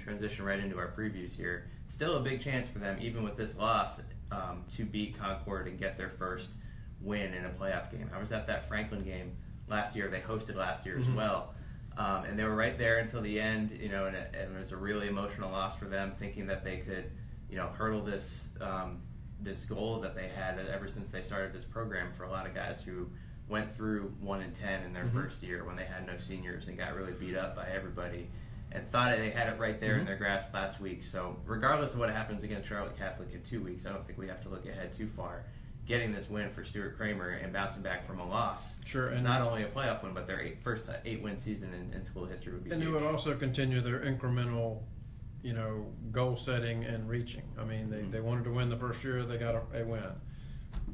transition right into our previews here. Still a big chance for them, even with this loss, to beat Concord and get their first win in a playoff game. I was at that Franklin game last year. They hosted last year as well. And they were right there until the end, and it was a really emotional loss for them, thinking that they could, hurdle this this goal that they had ever since they started this program for a lot of guys who went through 1-10 in their first year when they had no seniors and got really beat up by everybody, and thought they had it right there in their grasp last week. So regardless of what happens against Charlotte Catholic in 2 weeks, I don't think we have to look ahead too far. Getting this win for Stuart Cramer and bouncing back from a loss, and not only a playoff win, but their first 8-win season in school history would be huge. And it would also continue their incremental, goal setting and reaching. I mean, they wanted to win the first year, they got a win.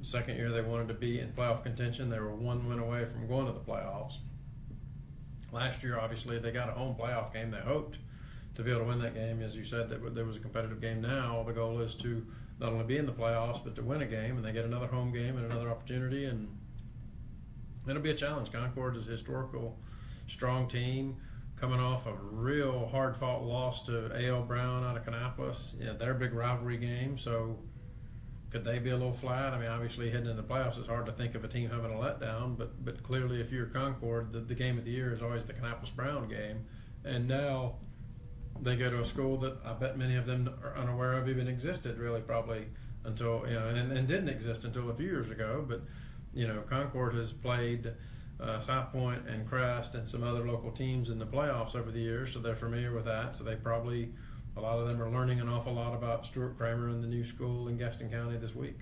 Second year, they wanted to be in playoff contention. They were 1 win away from going to the playoffs. Last year, obviously, they got a home playoff game. They hoped to be able to win that game. As you said, that there was a competitive game. Now the goal is to not only be in the playoffs, but to win a game, and they get another home game and another opportunity, and it'll be a challenge. Concord is a historical, strong team coming off a real hard-fought loss to A.L. Brown out of Kannapolis. Their big rivalry game, so could they be a little flat? I mean, obviously heading into the playoffs, it's hard to think of a team having a letdown, but clearly if you're Concord, the game of the year is always the Kannapolis Brown game, and now they go to a school that I bet many of them are unaware of even existed, really, probably until, and didn't exist until a few years ago. But, Concord has played South Point and Crest and some other local teams in the playoffs over the years, so they're familiar with that. So they probably, a lot of them are learning an awful lot about Stuart Cramer and the new school in Gaston County this week.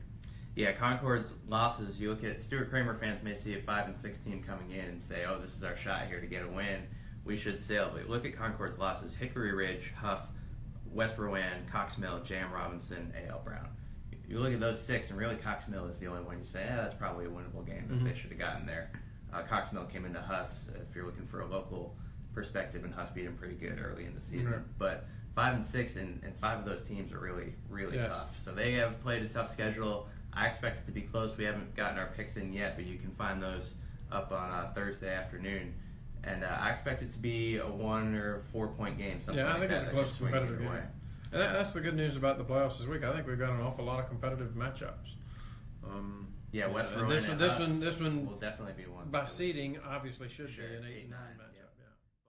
Yeah, Concord's losses, you look at Stuart Cramer fans may see a 5-6 team coming in and say, oh, this is our shot here to get a win. We should sail. But look at Concord's losses: Hickory Ridge, Huff, West Rowan, Cox Mill, J.M. Robinson, A.L. Brown. You look at those 6, and really Cox Mill is the only one you say, that's probably a winnable game that they should have gotten there. Cox Mill came into Huss, if you're looking for a local perspective, and Huss beat them pretty good early in the season. But 5-6, and 5 of those teams are really, really tough. So they have played a tough schedule. I expect it to be close. We haven't gotten our picks in yet, but you can find those up on Thursday afternoon. And I expect it to be a 1 or 4 point game. Something I think like it's a close competitive game. And that's the good news about the playoffs this week. I think we've got an awful lot of competitive matchups. West Rowan. This one will definitely be one. By seeding, obviously should be an 8-9 match.